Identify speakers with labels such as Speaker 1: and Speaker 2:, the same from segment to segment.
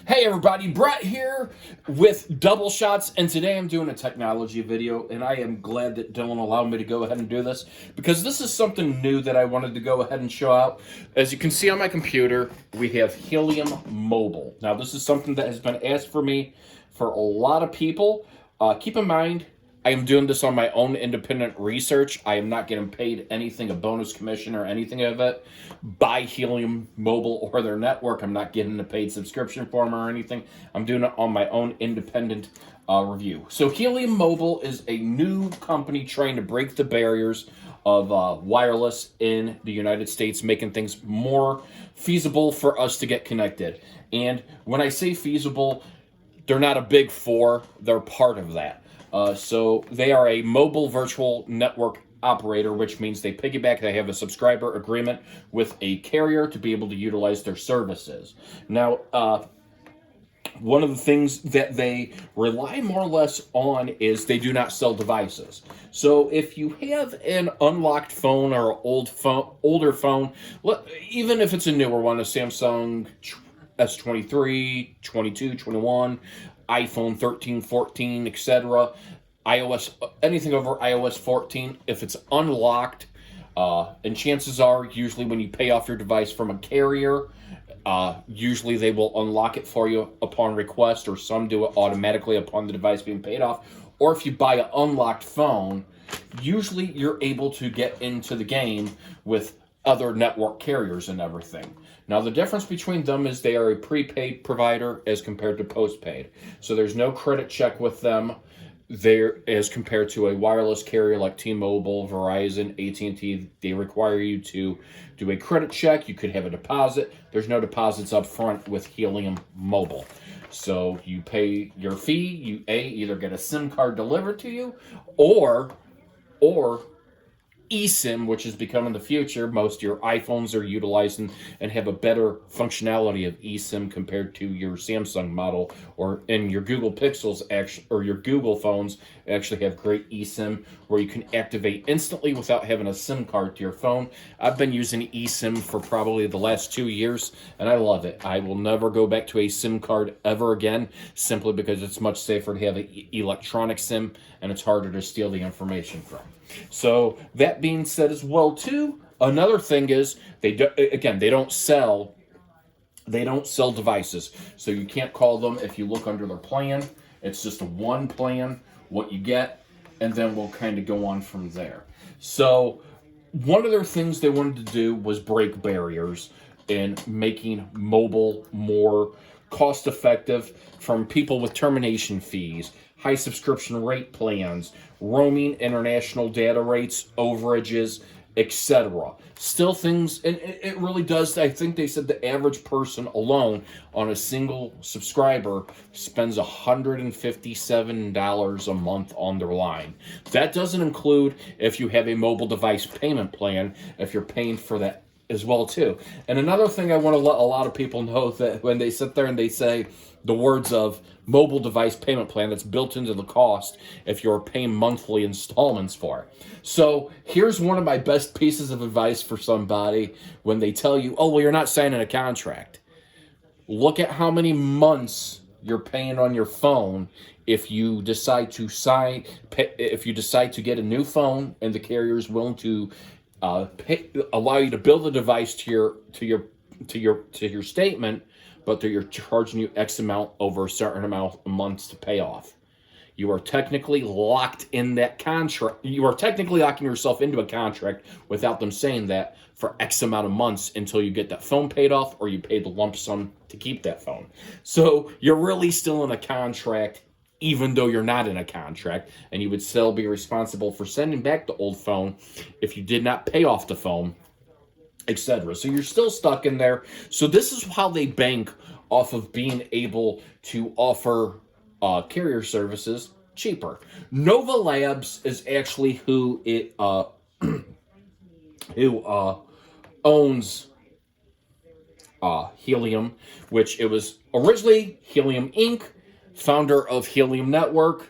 Speaker 1: Hey everybody, Brett here with Double Shots, and today I'm doing a technology video, and I am glad that Dylan allowed me to go ahead and do this, because this is something new that I wanted to go ahead and show out. As you can see on my computer, we have Helium Mobile. Now this is something that has been asked for me for a lot of people. Keep in mind, I am doing this on my own independent research. I am not getting paid anything, a bonus commission or anything of it, by Helium Mobile or their network. I'm not getting a paid subscription for them or anything. I'm doing it on my own independent review. So Helium Mobile is a new company trying to break the barriers of wireless in the United States, making things more feasible for us to get connected. And when I say feasible, they're not a big four, they're part of that. So they are a mobile virtual network operator, which means they piggyback, they have a subscriber agreement with a carrier to be able to utilize their services. Now, one of the things that they rely more or less on is they do not sell devices. So if you have an unlocked phone or older phone, even if it's a newer one, a Samsung S23, 22, 21, iPhone 13, 14, etc., iOS, anything over iOS 14, if it's unlocked, and chances are, usually when you pay off your device from a carrier, usually they will unlock it for you upon request, or some do it automatically upon the device being paid off. Or if you buy an unlocked phone, usually you're able to get into the game with other network carriers and everything. Now, the difference between them is they are a prepaid provider as compared to postpaid. So there's no credit check with them there as compared to a wireless carrier like T-Mobile, Verizon, AT&T. They require you to do a credit check. You could have a deposit. There's no deposits up front with Helium Mobile. So you pay your fee. You either get a SIM card delivered to you, or eSIM, which is becoming the future. Most of your iPhones are utilizing and have a better functionality of eSIM compared to your Samsung model, or in your Google Pixels, actually, or your Google phones actually have great eSIM where you can activate instantly without having a SIM card to your phone. I've been using eSIM for probably the last 2 years, and I love it. I will never go back to a SIM card ever again, simply because it's much safer to have an electronic SIM, and it's harder to steal the information from. So that being said as well too, another thing is they don't sell devices. So you can't call them. If you look under their plan, it's just a one plan, what you get, and then we'll kind of go on from there. So one of their things they wanted to do was break barriers in making mobile more cost effective, from people with termination fees, high subscription rate plans, roaming, international data rates, overages, etc. Still things, and it really does. I think they said the average person alone on a single subscriber spends $157 a month on their line. That doesn't include if you have a mobile device payment plan, if you're paying for that as well too. And another thing I want to let a lot of people know, that when they sit there and they say the words of mobile device payment plan, that's built into the cost if you're paying monthly installments for it. So here's one of my best pieces of advice for somebody when they tell you, oh, well, you're not signing a contract. Look at how many months you're paying on your phone if you decide to get a new phone and the carrier is willing to allow you to bill the device to your statement, but they're charging you X amount over a certain amount of months to pay off. You are technically locked in that contract. You are technically locking yourself into a contract without them saying that, for X amount of months until you get that phone paid off, or you pay the lump sum to keep that phone. So you're really still in a contract, even though you're not in a contract, and you would still be responsible for sending back the old phone if you did not pay off the phone, etc. So you're still stuck in there. So this is how they bank off of being able to offer carrier services cheaper. Nova Labs is actually who owns Helium, which it was originally Helium Inc., founder of Helium Network,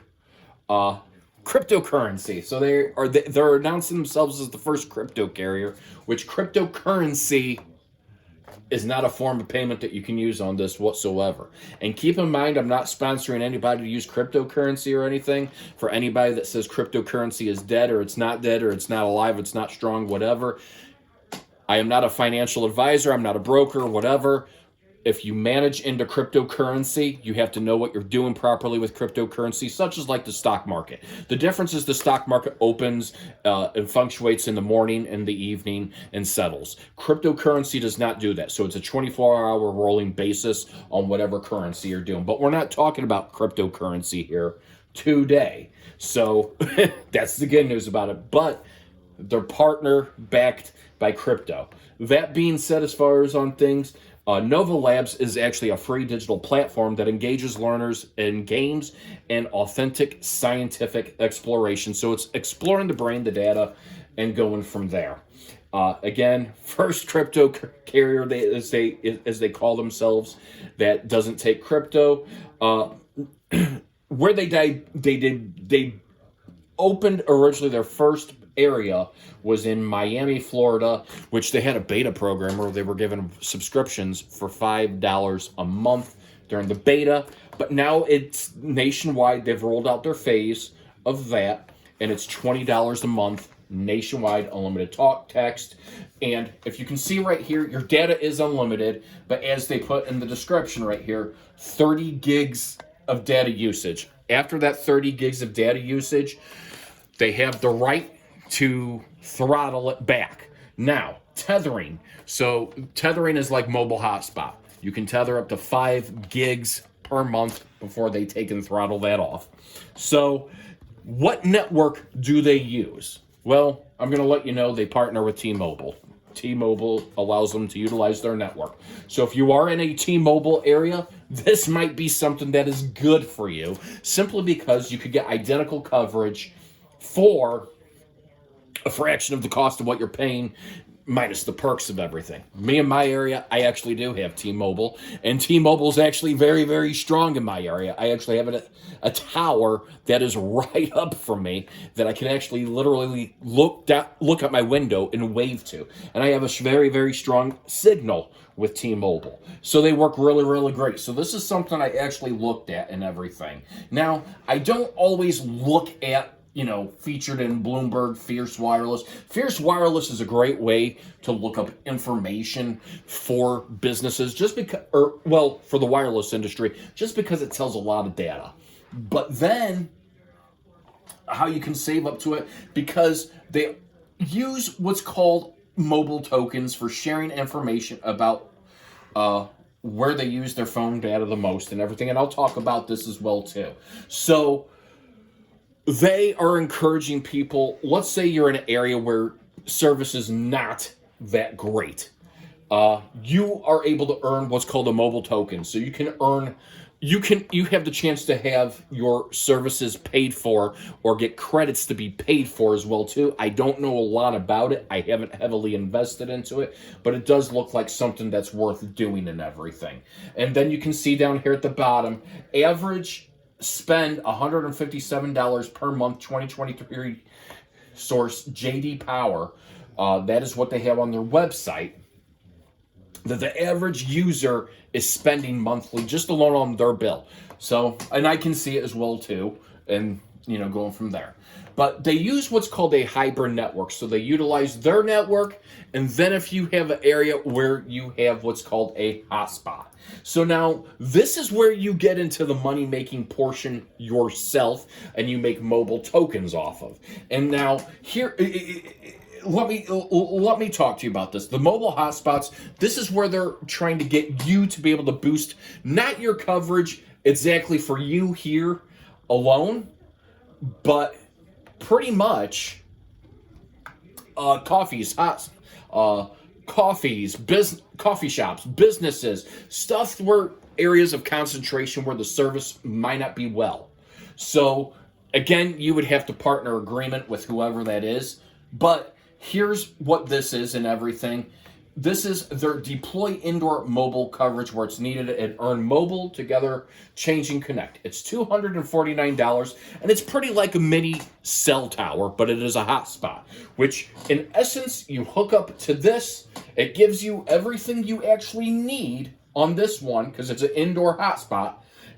Speaker 1: cryptocurrency. So they're announcing themselves as the first crypto carrier, which cryptocurrency is not a form of payment that you can use on this whatsoever. And keep in mind, I'm not sponsoring anybody to use cryptocurrency or anything. For anybody that says cryptocurrency is dead or it's not dead or it's not alive, it's not strong, whatever. I am not a financial advisor. I'm not a broker, whatever. If you manage into cryptocurrency, you have to know what you're doing properly with cryptocurrency, such as like the stock market. The difference is the stock market opens and fluctuates in the morning and the evening and settles. Cryptocurrency does not do that. So it's a 24-hour rolling basis on whatever currency you're doing. But we're not talking about cryptocurrency here today. So that's the good news about it. But they're partner backed by crypto. That being said, as far as on things, Nova Labs is actually a free digital platform that engages learners in games and authentic scientific exploration. So it's exploring the brain, the data, and going from there. Again, first crypto carrier, as they call themselves, that doesn't take crypto. Where they opened originally their first area was in Miami, Florida, which they had a beta program where they were giving subscriptions for $5 a month during the beta. But now it's nationwide. They've rolled out their phase of that, and it's $20 a month nationwide, unlimited talk, text. And if you can see right here, your data is unlimited, but as they put in the description right here, 30 gigs of data usage. After that 30 gigs of data usage, they have the right to throttle it back. Now, tethering. So tethering is like mobile hotspot. You can tether up to 5 gigs per month before they take and throttle that off. So what network do they use? Well, I'm going to let you know they partner with T-Mobile. T-Mobile allows them to utilize their network. So if you are in a T-Mobile area, this might be something that is good for you, simply because you could get identical coverage for a fraction of the cost of what you're paying, minus the perks of everything. Me in my area, I actually do have T-Mobile, and T-Mobile's actually very, very strong in my area. I actually have a tower that is right up from me that I can actually literally look out my window and wave to. And I have a very, very strong signal with T-Mobile. So they work really, really great. So this is something I actually looked at and everything. Now, I don't always look at featured in Bloomberg, Fierce Wireless. Fierce Wireless is a great way to look up information for businesses, for the wireless industry, just because it tells a lot of data. But then, how you can save up to it, because they use what's called mobile tokens for sharing information about where they use their phone data the most and everything. And I'll talk about this as well, too. So they are encouraging people. Let's say you're in an area where service is not that great. You are able to earn what's called a mobile token. So you have the chance to have your services paid for or get credits to be paid for as well too. I don't know a lot about it. I haven't heavily invested into it, but it does look like something that's worth doing and everything. And then you can see down here at the bottom, average spend $157 per month, 2023 source JD Power. That is what they have on their website, that the average user is spending monthly just alone on their bill. So, and I can see it as well too, and going from there. But they use what's called a hybrid network. So they utilize their network, and then if you have an area where you have what's called a hotspot. So now this is where you get into the money-making portion yourself, and you make mobile tokens off of. And now here, let me talk to you about this. The mobile hotspots, this is where they're trying to get you to be able to boost not your coverage exactly for you here alone, but pretty much coffee shops, businesses, stuff where areas of concentration where the service might not be well. So again, you would have to partner agreement with whoever that is. But here's what this is and everything. This is their deploy indoor mobile coverage where it's needed and earn mobile together changing connect. It's $249 and it's pretty like a mini cell tower, but it is a hotspot, which in essence you hook up to this. It gives you everything you actually need on this one because it's an indoor hotspot.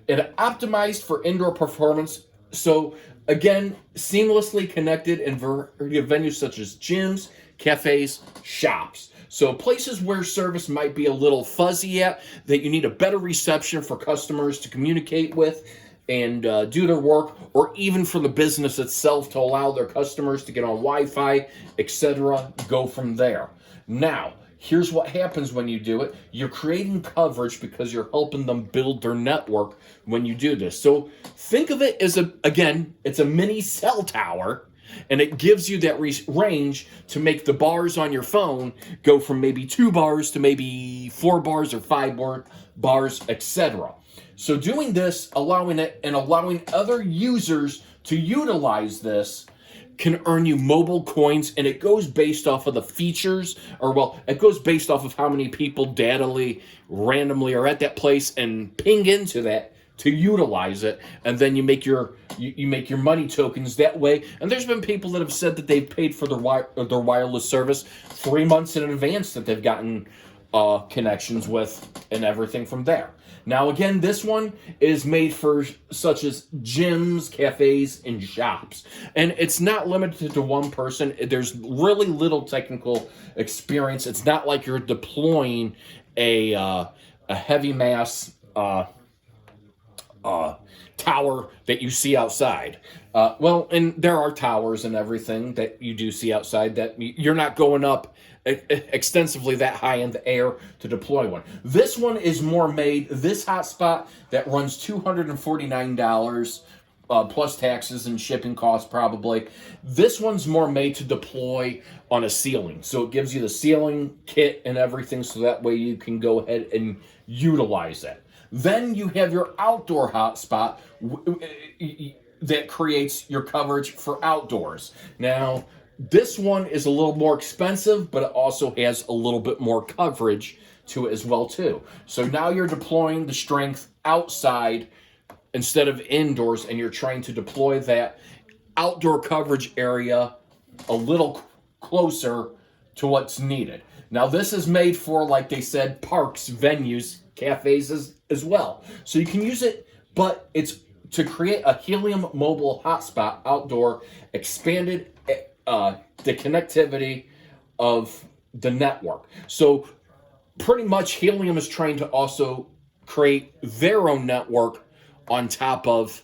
Speaker 1: It optimized for indoor performance. So again, seamlessly connected in variety of venues such as gyms, cafes, shops. So places where service might be a little fuzzy at, that you need a better reception for customers to communicate with and do their work, or even for the business itself to allow their customers to get on Wi-Fi, etc. Go from there. Now, here's what happens when you do it. You're creating coverage because you're helping them build their network when you do this. So think of it as, it's a mini cell tower, and it gives you that range to make the bars on your phone go from maybe 2 bars to maybe 4 bars or 5 bars, etc. So doing this, allowing other users to utilize this can earn you mobile coins, and it goes based off of the features, it goes based off of how many people randomly are at that place and ping into that to utilize it, and then you make your money tokens that way. And there's been people that have said that they've paid for their wireless service 3 months in advance that they've gotten connections with and everything from there. Now again, this one is made for such as gyms, cafes, and shops, and it's not limited to one person. There's really little technical experience. It's not like you're deploying a heavy mass tower that you see outside. And there are towers and everything that you do see outside that you're not going up extensively that high in the air to deploy one. This one is more made, this hotspot that runs $249 plus taxes and shipping costs probably. This one's more made to deploy on a ceiling. So it gives you the ceiling kit and everything so that way you can go ahead and utilize it. Then you have your outdoor hotspot that creates your coverage for outdoors. Now, this one is a little more expensive, but it also has a little bit more coverage to it as well too. So now you're deploying the strength outside instead of indoors, and you're trying to deploy that outdoor coverage area a little closer to what's needed. Now, this is made for, like they said, parks, venues, cafes as well. So you can use it, but it's to create a Helium Mobile hotspot outdoor, expanded the connectivity of the network. So pretty much Helium is trying to also create their own network on top of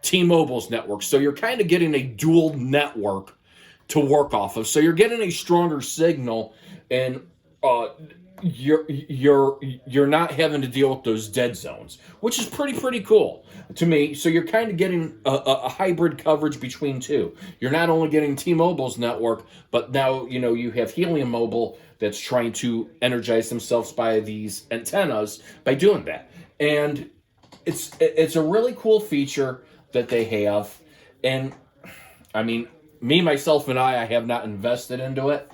Speaker 1: T-Mobile's network. So you're kind of getting a dual network to work off of. So you're getting a stronger signal, and you're not having to deal with those dead zones, which is pretty cool to me. So you're kind of getting a hybrid coverage between two. You're not only getting T-Mobile's network, but now you have Helium Mobile that's trying to energize themselves by these antennas by doing that. And it's a really cool feature that they have. And I mean, me, myself, and I have not invested into it.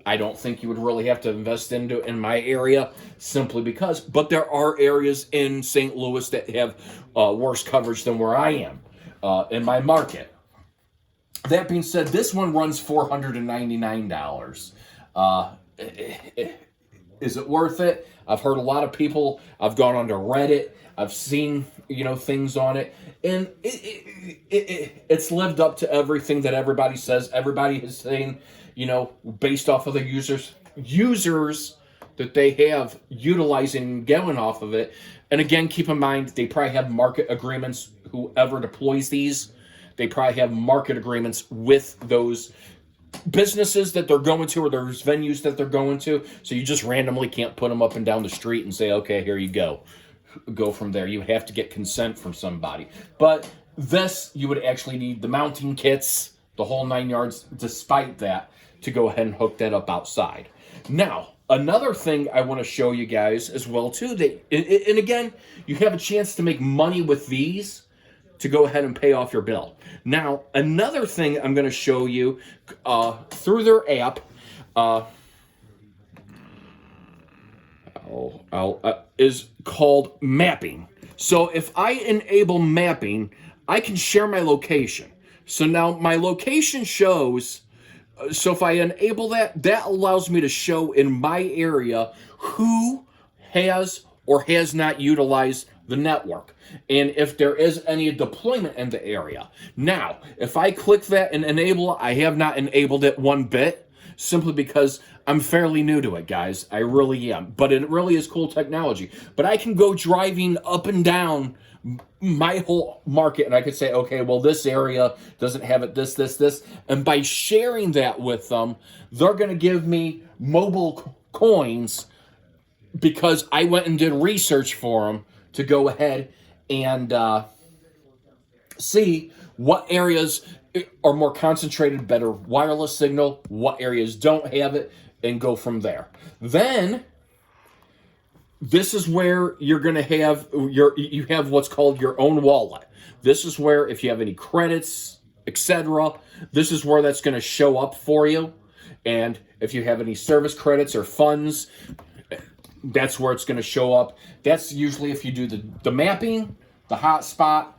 Speaker 1: I don't think you would really have to invest into it in my area simply because, but there are areas in St. Louis that have worse coverage than where I am in my market. That being said, this one runs $499. Is it worth it? I've heard a lot of people. I've gone onto Reddit. I've seen things on it, and it's lived up to everything that everybody says. Everybody is saying, based off of the users that they have utilizing and going off of it. And again, keep in mind, they probably have market agreements. Whoever deploys these, they probably have market agreements with those businesses that they're going to, or those venues that they're going to. So you just randomly can't put them up and down the street and say, okay, here you go from there. You have to get consent from somebody. But this, you would actually need the mounting kits, the whole 9 yards, despite that, to go ahead and hook that up outside. Now, another thing I want to show you guys as well too, and again, you have a chance to make money with these to go ahead and pay off your bill. Now, another thing I'm going to show you through their app, is called mapping. So if I enable mapping, I can share my location. So now my location shows. So if I enable that, that allows me to show in my area who has or has not utilized the network, and if there is any deployment in the area. Now, if I click that and enable it, I have not enabled it one bit, simply because I'm fairly new to it, guys. I really am. But it really is cool technology. But I can go driving up and down my whole market, and I could say, okay, well, this area doesn't have it, this. And by sharing that with them, they're going to give me mobile coins because I went and did research for them to go ahead and see what areas are more concentrated, better wireless signal, what areas don't have it, and go from there. Then this is where you're going to have you have what's called your own wallet. This is where if you have any credits, etc., this is where that's going to show up for you. And if you have any service credits or funds, that's where it's going to show up. That's usually if you do the mapping, the hotspot,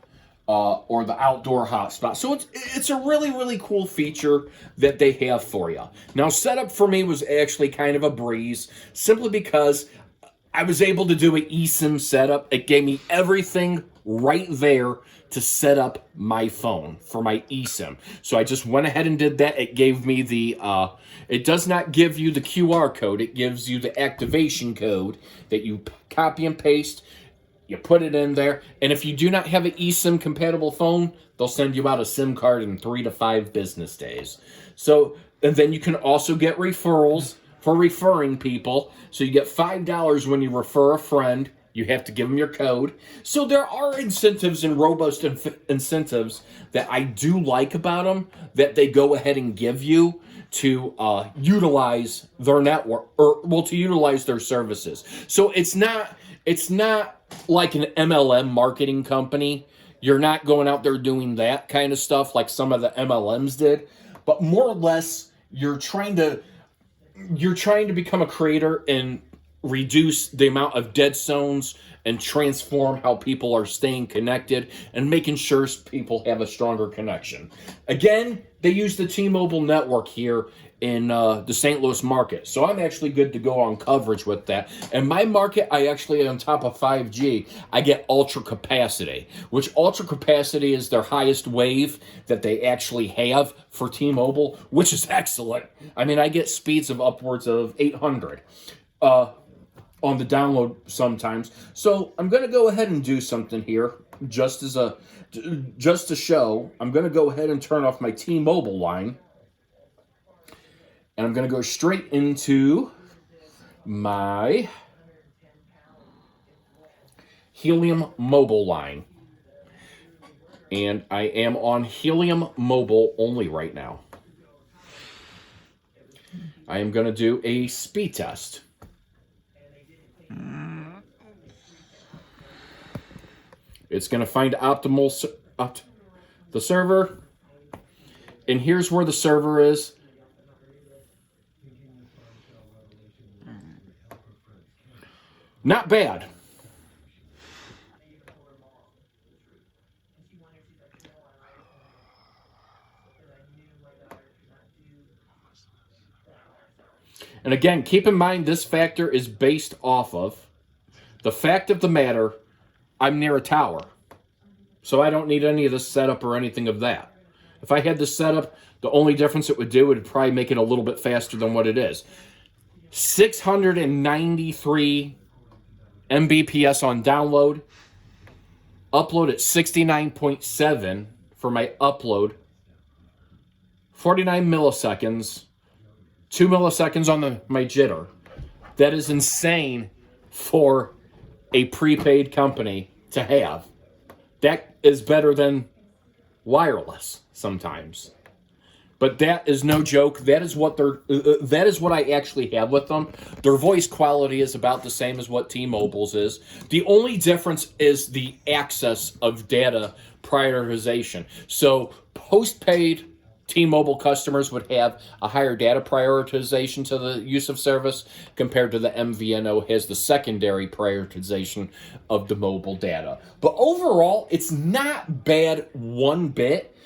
Speaker 1: or the outdoor hotspot. So it's a really, really cool feature that they have for you. Now, setup for me was actually kind of a breeze, simply because I was able to do an eSIM setup. It gave me everything right there to set up my phone for my eSIM. So I just went ahead and did that. It gave me the, it does not give you the QR code. It gives you the activation code that you copy and paste. You put it in there. And if you do not have an eSIM compatible phone, they'll send you out a SIM card in 3 to 5 business days. So, and then you can also get referrals for referring people. So you get $5 when you refer a friend. You have to give them your code. So there are incentives and robust incentives that I do like about them, that they go ahead and give you to utilize their network, or well, to utilize their services. So it's not like an MLM marketing company. You're not going out there doing that kind of stuff like some of the MLMs did, but more or less you're trying to become a creator and reduce the amount of dead zones and transform how people are staying connected and making sure people have a stronger connection. Again, they use the T-Mobile network here in the St. Louis market. So I'm actually good to go on coverage with that. And my market, I actually, on top of 5G, I get ultra capacity, which ultra capacity is their highest wave that they actually have for T-Mobile, which is excellent. I mean, I get speeds of upwards of 800 on the download sometimes. So I'm going to go ahead and do something here just to show. I'm going to go ahead and turn off my T-Mobile line. And I'm going to go straight into my Helium Mobile line. And I am on Helium Mobile only right now. I am going to do a speed test. It's going to find optimal the server. And here's where the server is. Not bad. And again, keep in mind this factor is based off of the fact of the matter, I'm near a tower. So I don't need any of this setup or anything of that. If I had this setup, the only difference it would do would probably make it a little bit faster than what it is. 693 Mbps on download. Upload at 69.7 for my upload. 49 milliseconds. 2 milliseconds on my jitter. That is insane for a prepaid company to have. That is better than wireless sometimes. But that is no joke. That is what that is what I actually have with them. Their voice quality is about the same as what T-Mobile's is. The only difference is the access of data prioritization. So postpaid T-Mobile customers would have a higher data prioritization to the use of service compared to the MVNO has the secondary prioritization of the mobile data. But overall, it's not bad one bit.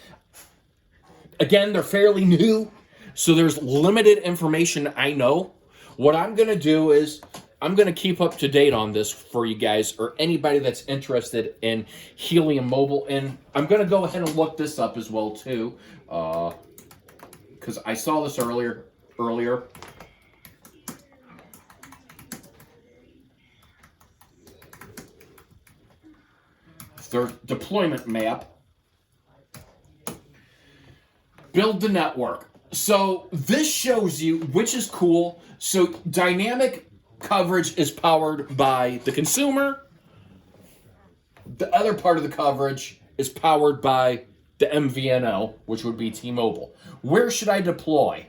Speaker 1: Again, they're fairly new, so there's limited information I know. What I'm going to do is I'm going to keep up to date on this for you guys or anybody that's interested in Helium Mobile. And I'm going to go ahead and look this up as well, too, because I saw this earlier. Their deployment map. Build the network. So this shows you, which is cool. So dynamic coverage is powered by the consumer. The other part of the coverage is powered by the MVNO, which would be T-Mobile. Where should I deploy?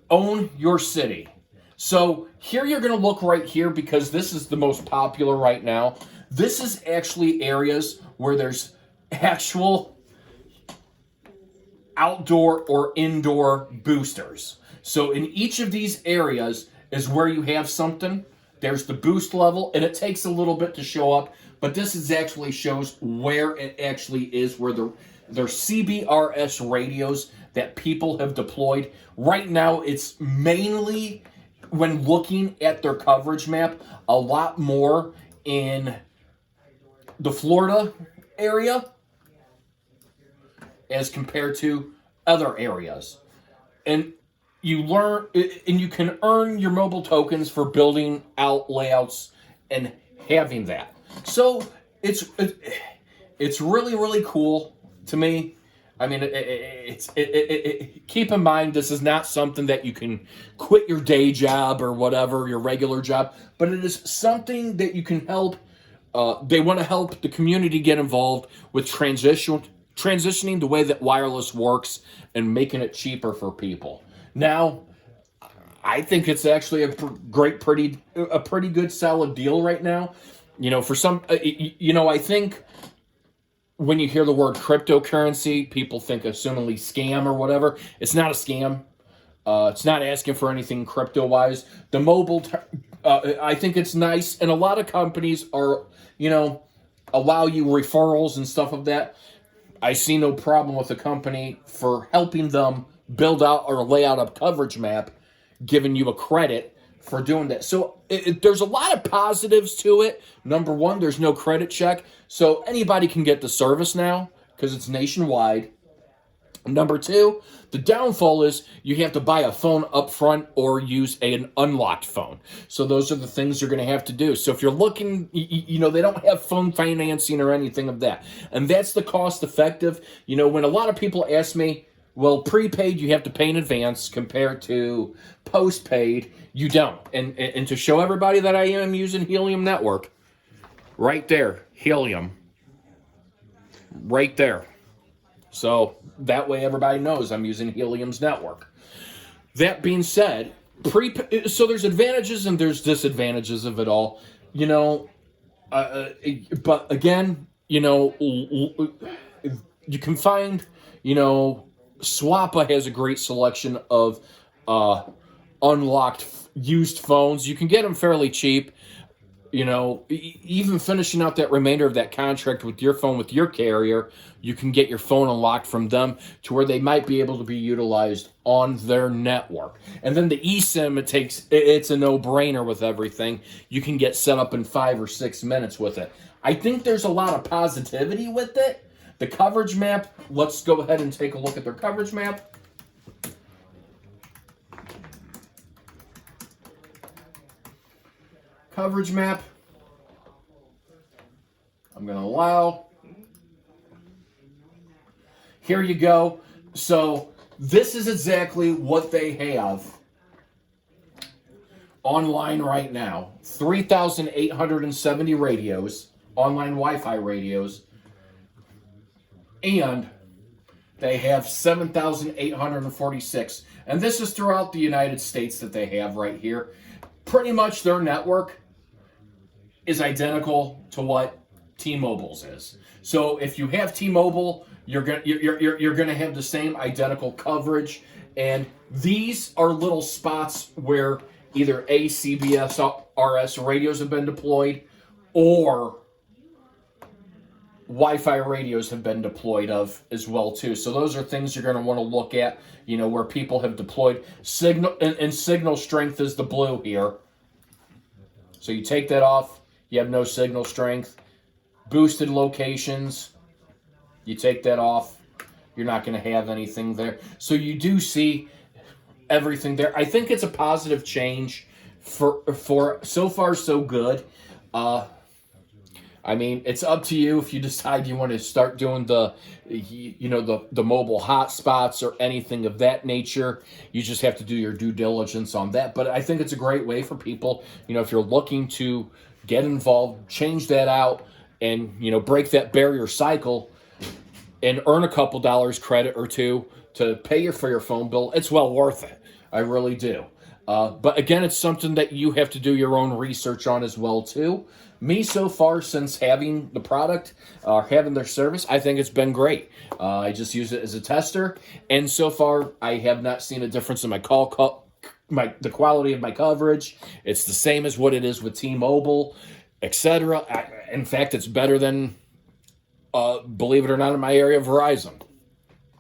Speaker 1: Own your city. So here you're going to look right here because this is the most popular right now. This is actually areas where there's actual outdoor or indoor boosters. So in each of these areas is where you have something. There's the boost level, and it takes a little bit to show up, but this is actually shows where it actually is, where they're CBRS radios that people have deployed. Right now, it's mainly, when looking at their coverage map, a lot more in the Florida area as compared to other areas. And you learn, and you can earn your mobile tokens for building out layouts and having that. So it's really, really cool to me. I mean, keep in mind, this is not something that you can quit your day job or whatever, your regular job, but it is something that you can help. They want to help the community get involved with transitioning the way that wireless works and making it cheaper for people. Now, I think it's actually a pretty good solid deal right now. You know, for some, I think when you hear the word cryptocurrency, people think assumingly scam or whatever. It's not a scam. It's not asking for anything crypto-wise. The mobile, I think it's nice, and a lot of companies are, allow you referrals and stuff of that. I see no problem with the company for helping them build out or lay out a coverage map, giving you a credit for doing that. So there's a lot of positives to it. Number one, there's no credit check. So anybody can get the service now because it's nationwide. Number two, the downfall is you have to buy a phone up front or use an unlocked phone. So those are the things you're going to have to do. So if you're looking, they don't have phone financing or anything of that. And that's the cost effective. When a lot of people ask me, well, prepaid, you have to pay in advance compared to postpaid, you don't. And to show everybody that I am using Helium Network, right there, Helium, right there. So that way everybody knows I'm using Helium's network. That being said, so there's advantages and there's disadvantages of it all. But again, you can find, Swappa has a great selection of unlocked used phones. You can get them fairly cheap. Even finishing out that remainder of that contract with your phone, with your carrier, you can get your phone unlocked from them to where they might be able to be utilized on their network. And then the eSIM, it's a no-brainer with everything. You can get set up in 5 or 6 minutes with it. I think there's a lot of positivity with it. The coverage map, let's go ahead and take a look at their coverage map. Coverage map. I'm going to allow. Here you go. So this is exactly what they have online right now. 3,870 radios, online Wi-Fi radios, and they have 7,846. And this is throughout the United States that they have right here. Pretty much their network is identical to what T-Mobile's is. So if you have T-Mobile, you're gonna have the same identical coverage, and these are little spots where either CBS RS radios have been deployed, or Wi-Fi radios have been deployed of as well too. So those are things you're going to want to look at, where people have deployed signal, and signal strength is the blue here. So you take that off, you have no signal strength. Boosted locations, you take that off, you're not going to have anything there. So you do see everything there. I think it's a positive change for so far so good. I mean, it's up to you if you decide you want to start doing the mobile hotspots or anything of that nature. You just have to do your due diligence on that. But I think it's a great way for people, if you're looking to get involved, change that out, and, break that barrier cycle and earn a couple dollars credit or two to pay for your phone bill. It's well worth it. I really do. But again, it's something that you have to do your own research on as well too. Me, so far, since having the product, having their service, I think it's been great. I just use it as a tester, and so far, I have not seen a difference in my the quality of my coverage. It's the same as what it is with T-Mobile, etc. In fact, it's better than, believe it or not, in my area, Verizon.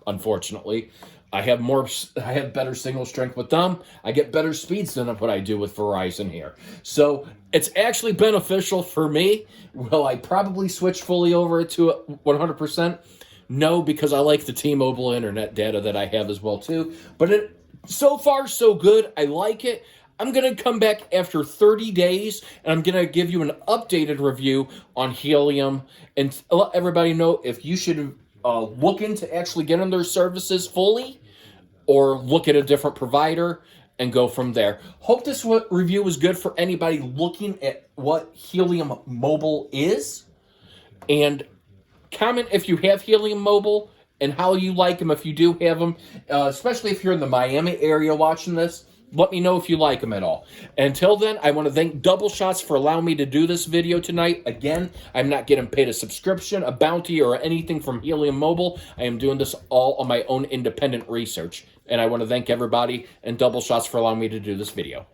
Speaker 1: Unfortunately, I have better signal strength with them. I get better speeds than what I do with Verizon here. So it's actually beneficial for me. Will I probably switch fully over to 100%? No, because I like the T-Mobile internet data that I have as well too. But so far so good. I like it. I'm going to come back after 30 days, and I'm going to give you an updated review on Helium and let everybody know if you should look into actually getting their services fully or look at a different provider and go from there. Hope this review was good for anybody looking at what Helium Mobile is. And comment if you have Helium Mobile and how you like them if you do have them, especially if you're in the Miami area watching this. Let me know if you like them at all. Until then, I want to thank Double Shots for allowing me to do this video tonight. Again, I'm not getting paid a subscription, a bounty, or anything from Helium Mobile. I am doing this all on my own independent research. And I want to thank everybody and Double Shots for allowing me to do this video.